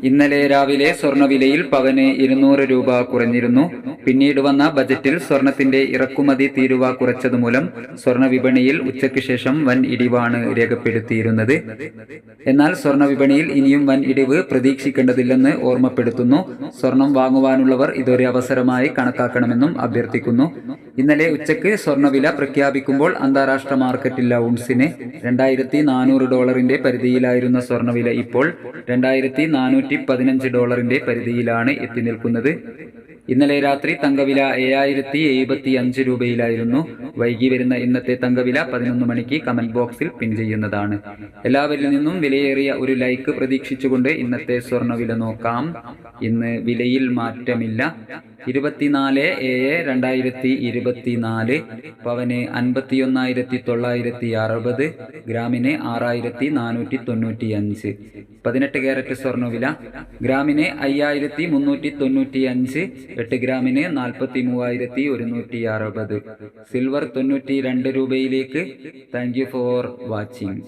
ഇന്നലെ രാവിലെ സ്വർണ്ണവിലയിൽ പവന് 200 രൂപ കുറഞ്ഞിരുന്നു. പിന്നീട് വന്ന ബജറ്റിൽ സ്വർണത്തിന്റെ ഇറക്കുമതി തീരുവ കുറച്ചതുമൂലം സ്വർണ്ണ വിപണിയിൽ ഉച്ചയ്ക്ക് ശേഷം വൻ ഇടിവാണ് രേഖപ്പെടുത്തിയിരുന്നത്. എന്നാൽ സ്വർണ്ണ വിപണിയിൽ ഇനിയും വൻ ഇടിവ് പ്രതീക്ഷിക്കേണ്ടതില്ലെന്ന് ഓർമ്മപ്പെടുത്തുന്നു. സ്വർണം വാങ്ങുവാനുള്ളവർ ഇതൊരു അവസരമായി കണക്കാക്കണമെന്നും അഭ്യർത്ഥിക്കുന്നു. ഇന്നലെ ഉച്ചയ്ക്ക് സ്വർണ്ണവില പ്രഖ്യാപിക്കുമ്പോൾ അന്താരാഷ്ട്ര മാർക്കറ്റിൽ ഔൺസിന് $2,400 പരിധിയിലായിരുന്ന സ്വർണ്ണവില ഇപ്പോൾ $2,415 പരിധിയിലാണ് എത്തി നിൽക്കുന്നത്. ഇന്നലെ രാത്രി തങ്കവില 7,075 രൂപയിലായിരുന്നു. വൈകി വരുന്ന ഇന്നത്തെ തങ്കവില 11 മണിക്ക് കമന്റ് ബോക്സിൽ പിൻ ചെയ്യുന്നതാണ്. എല്ലാവരിൽ നിന്നും വിലയേറിയ ഒരു ലൈക്ക് പ്രതീക്ഷിച്ചുകൊണ്ട് ഇന്നത്തെ സ്വർണ്ണവില നോക്കാം. ഇന്ന് വിലയിൽ മാറ്റമില്ല. 24/7/2024 പവന് 51,960, ഗ്രാമിന് 6,495. 18 കാരറ്റ് സ്വർണ്ണവില ഗ്രാമിന് 5,395, 8 ഗ്രാമിന് 43,160. സിൽവർ 92 രൂപയിലേക്ക്. Thank you for watching.